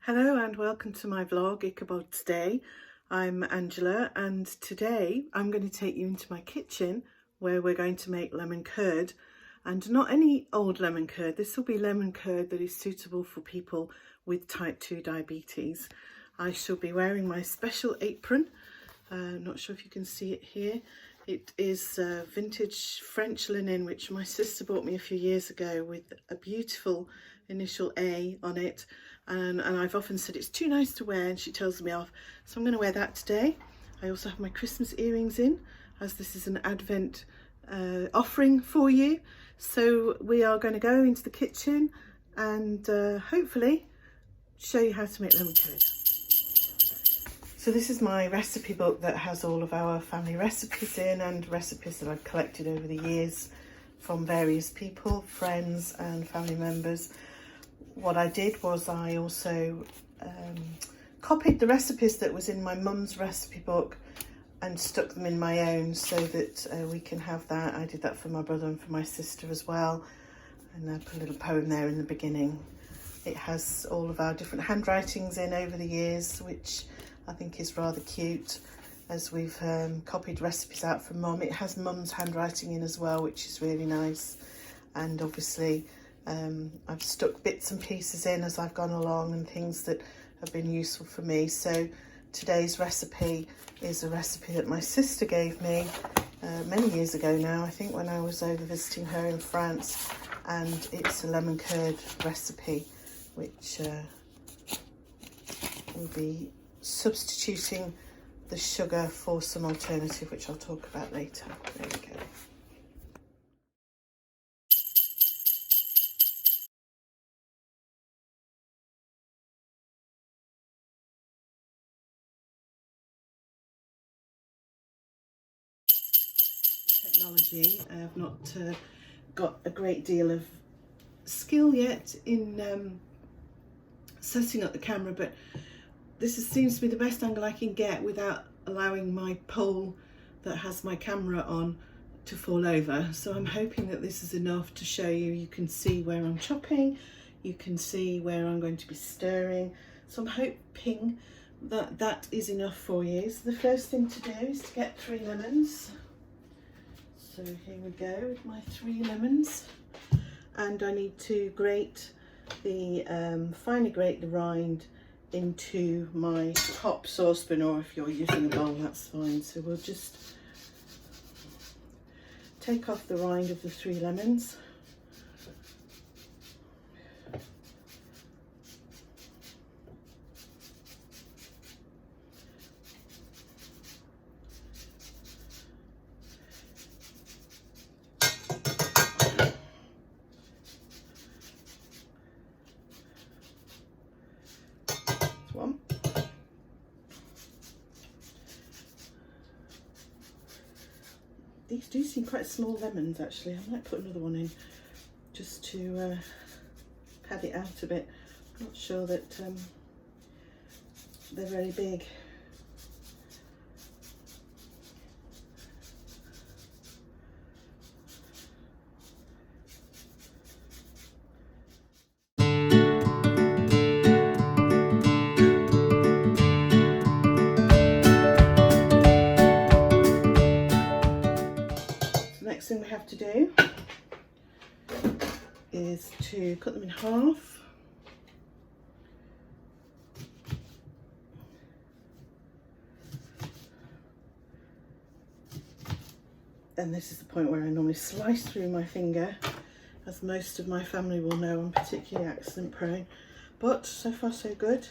Hello and welcome to my vlog, Ichabod's Day. I'm Angela and today I'm going to take you into my kitchen where we're going to make lemon curd, and not any old lemon curd. This will be lemon curd that is suitable for people with type 2 diabetes. I shall be wearing my special apron. Not sure if you can see it here. It is vintage French linen which my sister bought me a few years ago with a beautiful initial A on it, and I've often said it's too nice to wear and she tells me off, so I'm going to wear that today. I also have my Christmas earrings in, as this is an Advent offering for you. So we are going to go into the kitchen and hopefully show you how to make lemon curd. So this is my recipe book that has all of our family recipes in, and recipes that I've collected over the years from various people, friends and family members. What I did was I also copied the recipes that was in my mum's recipe book and stuck them in my own so that we can have that. I did that for my brother and for my sister as well, and I put a little poem there in the beginning. It has all of our different handwritings in over the years, which I think is rather cute, as we've copied recipes out from Mum. It has Mum's handwriting in as well, which is really nice. And obviously I've stuck bits and pieces in as I've gone along and things that have been useful for me. So today's recipe is a recipe that my sister gave me many years ago now, I think, when I was over visiting her in France, and it's a lemon curd recipe which will be substituting the sugar for some alternative, which I'll talk about later. There we go. Technology. I have not got a great deal of skill yet in setting up the camera, but this seems to be the best angle I can get without allowing my pole that has my camera on to fall over. So I'm hoping that this is enough to show you. You can see where I'm chopping, you can see where I'm going to be stirring. So I'm hoping that that is enough for you. So the first thing to do is to get 3 lemons. So here we go with my 3 lemons. And I need to grate the, finely grate the rind into my top saucepan, or if you're using a bowl, that's fine. So we'll just take off the rind of the 3 lemons. One. These do seem quite small lemons actually. I might put another one in just to pad it out a bit. I'm not sure that they're very big. Next thing we have to do is to cut them in half. And this is the point where I normally slice through my finger. As most of my family will know, I'm particularly accident prone, but so far so good.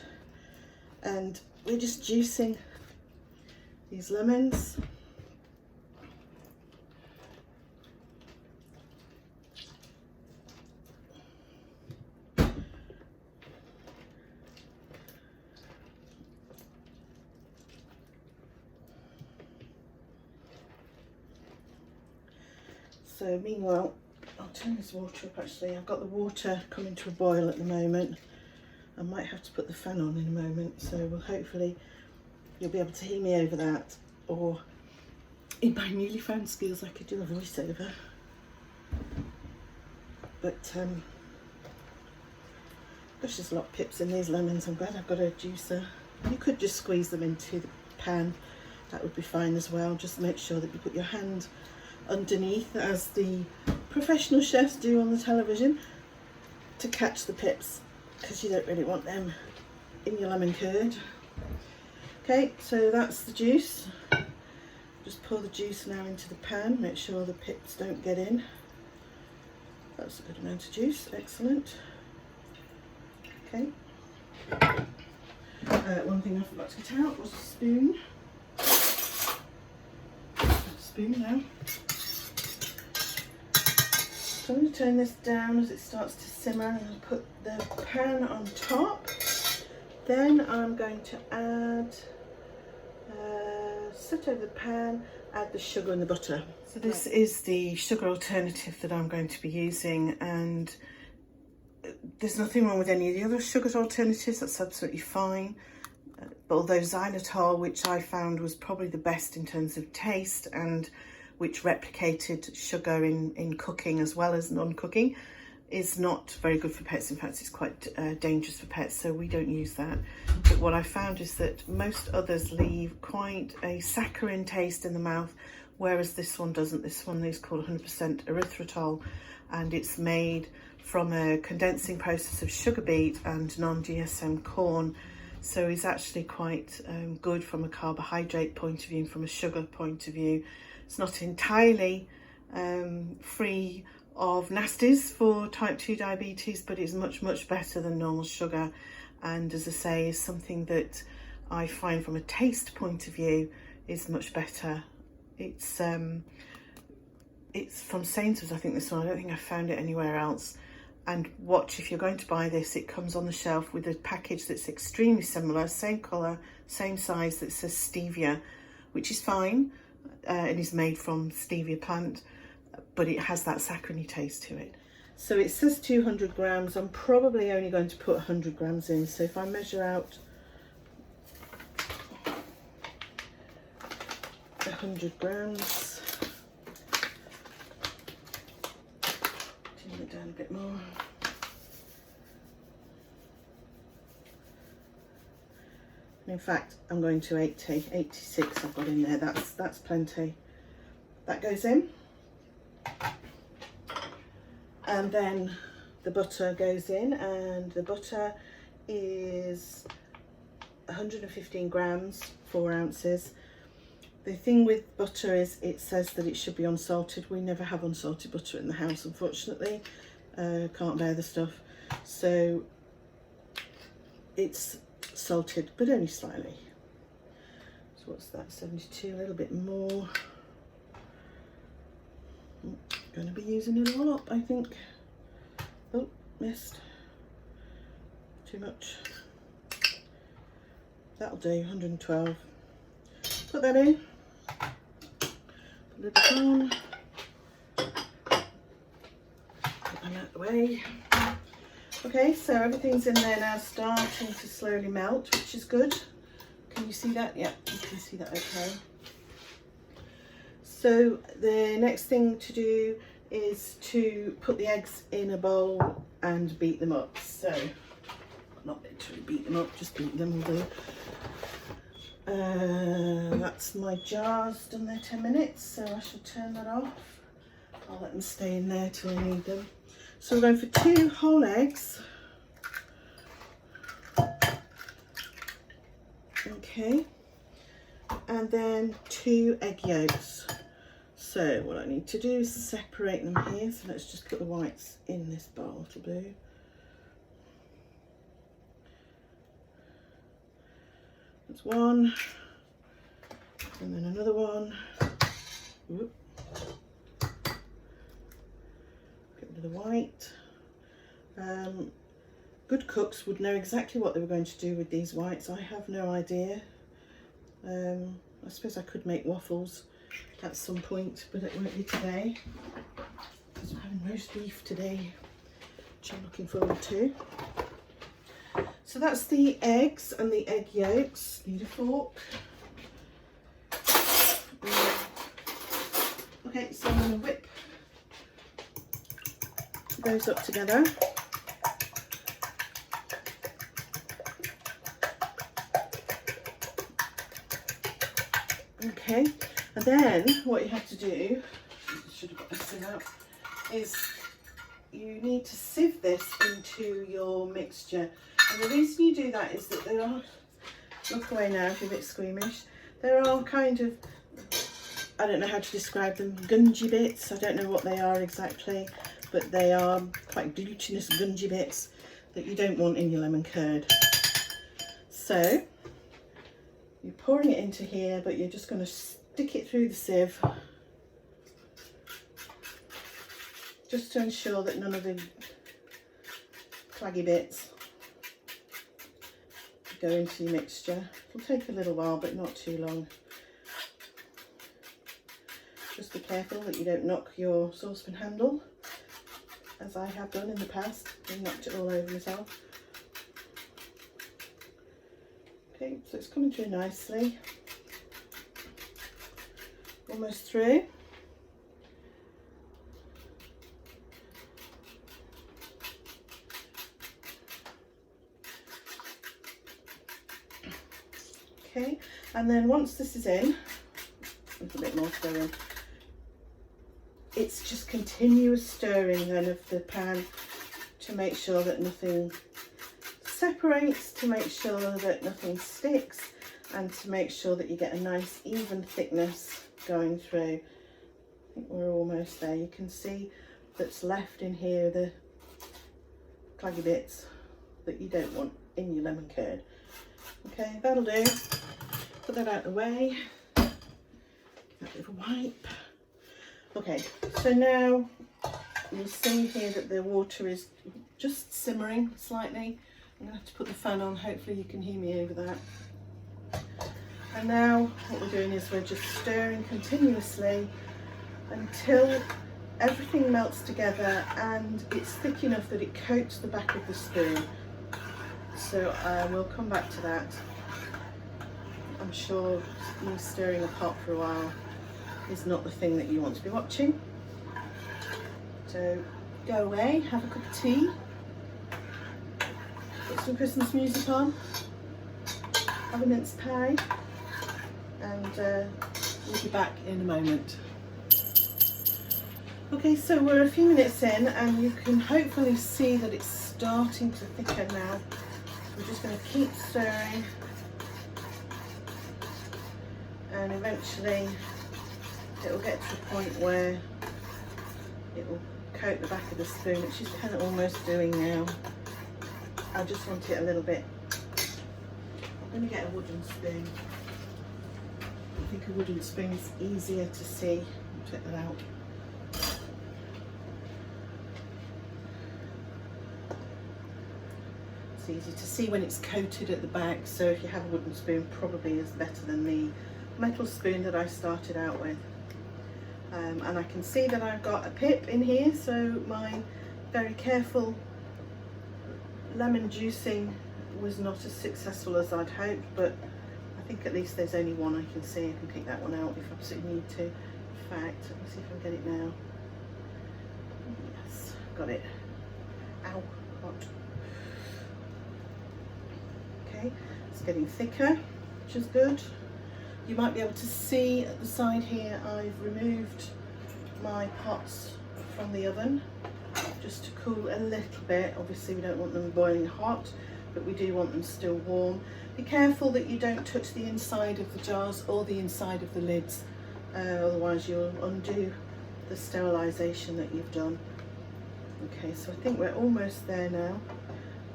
And we're just juicing these lemons. So meanwhile, I'll turn this water up actually. I've got the water coming to a boil at the moment. I might have to put the fan on in a moment, so we'll hopefully you'll be able to hear me over that, or in my newly found skills I could do a voiceover. But Gosh, there's a lot of pips in these lemons. I'm glad I've got a juicer. You could just squeeze them into the pan. That would be fine as well. Just make sure that you put your hand underneath, as the professional chefs do on the television, to catch the pips, because you don't really want them in your lemon curd. Okay, so that's the juice. Just pour the juice now into the pan. Make sure the pips don't get in. That's a good amount of juice. Excellent. Okay. One thing I forgot to get out was a spoon. Spoon now. So I'm going to turn this down as it starts to simmer and put the pan on top. Then I'm going to add, set over the pan, add the sugar and the butter. So this is the sugar alternative that I'm going to be using, and there's nothing wrong with any of the other sugar alternatives, that's absolutely fine. But although xylitol, which I found was probably the best in terms of taste and which replicated sugar in cooking as well as non-cooking, is not very good for pets. In fact, it's quite dangerous for pets, so we don't use that. But what I found is that most others leave quite a saccharine taste in the mouth, whereas this one doesn't. This one is called 100% erythritol, and it's made from a condensing process of sugar beet and non-GSM corn. So it's actually quite good from a carbohydrate point of view and from a sugar point of view. It's not entirely free of nasties for type 2 diabetes, but it's much, much better than normal sugar. And as I say, is something that I find from a taste point of view is much better. It's from Sainsbury's, I think, this one. I don't think I found it anywhere else. And watch, if you're going to buy this, it comes on the shelf with a package that's extremely similar, same colour, same size, that says stevia, which is fine, and is made from stevia plant, but it has that saccharine taste to it. So it says 200 grams. I'm probably only going to put 100 grams in. So if I measure out 100 grams, turn it down a bit more. In fact, I'm going to 86 I've got in there. That's plenty. That goes in. And then the butter goes in, and the butter is 115 grams, 4 ounces. The thing with butter is it says that it should be unsalted. We never have unsalted butter in the house, unfortunately. Can't bear the stuff. So it's salted, but only slightly. So what's that, 72, a little bit more. Going to be using it all up, I think. Oh, missed. Too much. That'll do, 112. Put that in. Put it on. Put them out the way. Okay, so everything's in there now, starting to slowly melt, which is good. Can you see that? Yeah, you can see that okay. So the next thing to do is to put the eggs in a bowl and beat them up. So, not literally beat them up, just beat them will do. That's my jars done there 10 minutes, so I should turn that off. I'll let them stay in there till I need them. So we're going for 2 whole eggs. Okay. And then 2 egg yolks. So what I need to do is separate them here. So let's just put the whites in this bowl to do. That's one. And then another one. Whoop. Get rid of the white. Good cooks would know exactly what they were going to do with these whites. I have no idea. I suppose I could make waffles at some point, but it won't be today because I'm having roast beef today, which I'm looking forward to. So that's the eggs and the egg yolks. Need a fork. Okay, so I'm going to whip those up together. Okay, and then what you have to do, should have got this thing out, is you need to sieve this into your mixture. And the reason you do that is that there are, look away now if you're a bit squeamish, there are kind of, I don't know how to describe them, gungy bits. I don't know what they are exactly, but they are quite glutinous gungy bits that you don't want in your lemon curd. So you're pouring it into here, but you're just going to stick it through the sieve just to ensure that none of the claggy bits go into your mixture. It'll take a little while, but not too long. Just be careful that you don't knock your saucepan handle, as I have done in the past and knocked it all over myself. Okay, so it's coming through nicely. Almost through. Okay, and then once this is in, a little bit more to go in. It's just continuous stirring then of the pan to make sure that nothing separates, to make sure that nothing sticks, and to make sure that you get a nice even thickness going through. I think we're almost there. You can see that's left in here, the claggy bits that you don't want in your lemon curd. Okay, that'll do. Put that out of the way. Give that a bit of a wipe. Okay, so now you'll see here that the water is just simmering slightly. I'm going to have to put the fan on, hopefully you can hear me over that. And now what we're doing is we're just stirring continuously until everything melts together and it's thick enough that it coats the back of the spoon. So we'll come back to that. I'm sure me stirring a pot for a while is not the thing that you want to be watching. So go away, have a cup of tea, put some Christmas music on, have a mince pie, and we'll be back in a moment. Okay, so we're a few minutes in and you can hopefully see that it's starting to thicken now. We're just going to keep stirring and eventually it will get to the point where it will coat the back of the spoon, which is kind of almost doing now. I just want it a little bit. I'm going to get a wooden spoon. I think a wooden spoon is easier to see. I'll take that out. It's easy to see when it's coated at the back, so if you have a wooden spoon, probably is better than the metal spoon that I started out with. And I can see that I've got a pip in here, so my very careful lemon juicing was not as successful as I'd hoped, but I think at least there's only one I can see. I can pick that one out if I absolutely need to. In fact, let me see if I can get it now. Yes, got it. Ow, hot. Okay, it's getting thicker, which is good. You might be able to see at the side here I've removed my pots from the oven just to cool a little bit. Obviously we don't want them boiling hot, but we do want them still warm. Be careful that you don't touch the inside of the jars or the inside of the lids, otherwise you'll undo the sterilisation that you've done. Okay, so I think we're almost there now.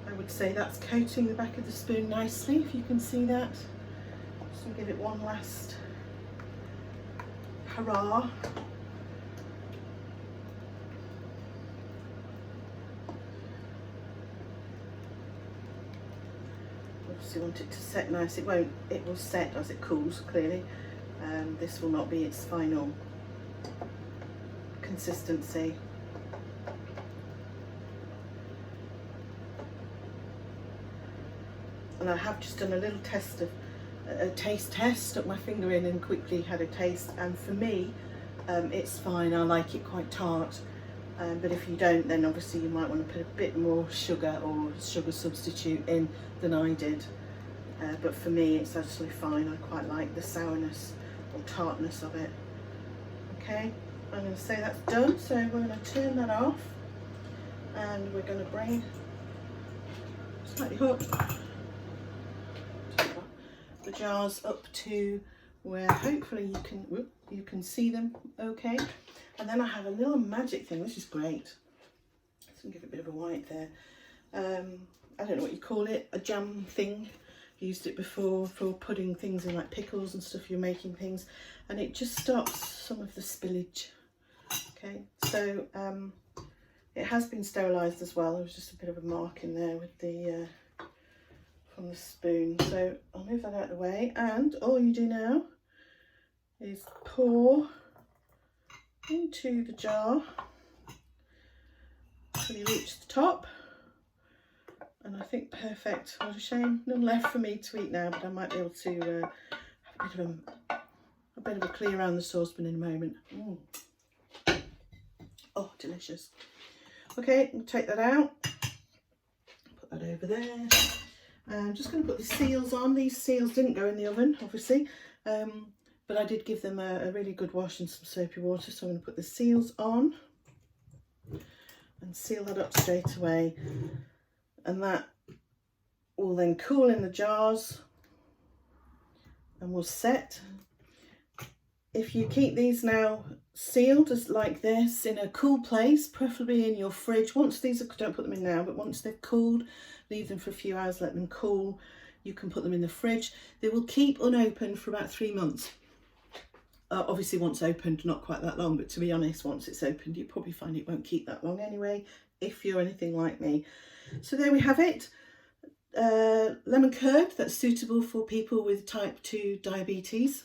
I would say that's coating the back of the spoon nicely, if you can see that. So give it one last hurrah. Obviously want it to set nice. It won't, it will set as it cools, clearly. This will not be its final consistency. And I have just done a little test of a taste test, stuck my finger in and quickly had a taste, and for me it's fine. I like it quite tart, but if you don't, then obviously you might want to put a bit more sugar or sugar substitute in than I did, but for me it's actually fine. I quite like the sourness or tartness of it. Okay, I'm going to say that's done, so we're going to turn that off and we're going to bring slightly hot the jars up to where hopefully you can see them okay. And then I have a little magic thing. This is great. So give it a bit of a white there. I don't know what you call it, a jam thing. Used it before for putting things in like pickles and stuff. You're making things, and it just stops some of the spillage. Okay, so it has been sterilised as well. There was just a bit of a mark in there with the from the spoon. So I'll move that out of the way, and all you do now is pour into the jar till you reach the top. And I think perfect. What a shame, none left for me to eat now, but I might be able to have a bit of a clear around the saucepan in a moment. Oh, delicious. Okay, I'll take that out. Put that over there. I'm just going to put the seals on. These seals didn't go in the oven, obviously, but I did give them a really good wash in some soapy water. So I'm going to put the seals on and seal that up straight away. And that will then cool in the jars and will set. If you keep these now sealed as like this in a cool place, preferably in your fridge, once these are, don't put them in now, but once they're cooled, leave them for a few hours, let them cool. You can put them in the fridge. They will keep unopened for about 3 months. Obviously once opened, not quite that long, but to be honest, once it's opened, you probably find it won't keep that long anyway, if you're anything like me. So there we have it, lemon curd that's suitable for people with type 2 diabetes.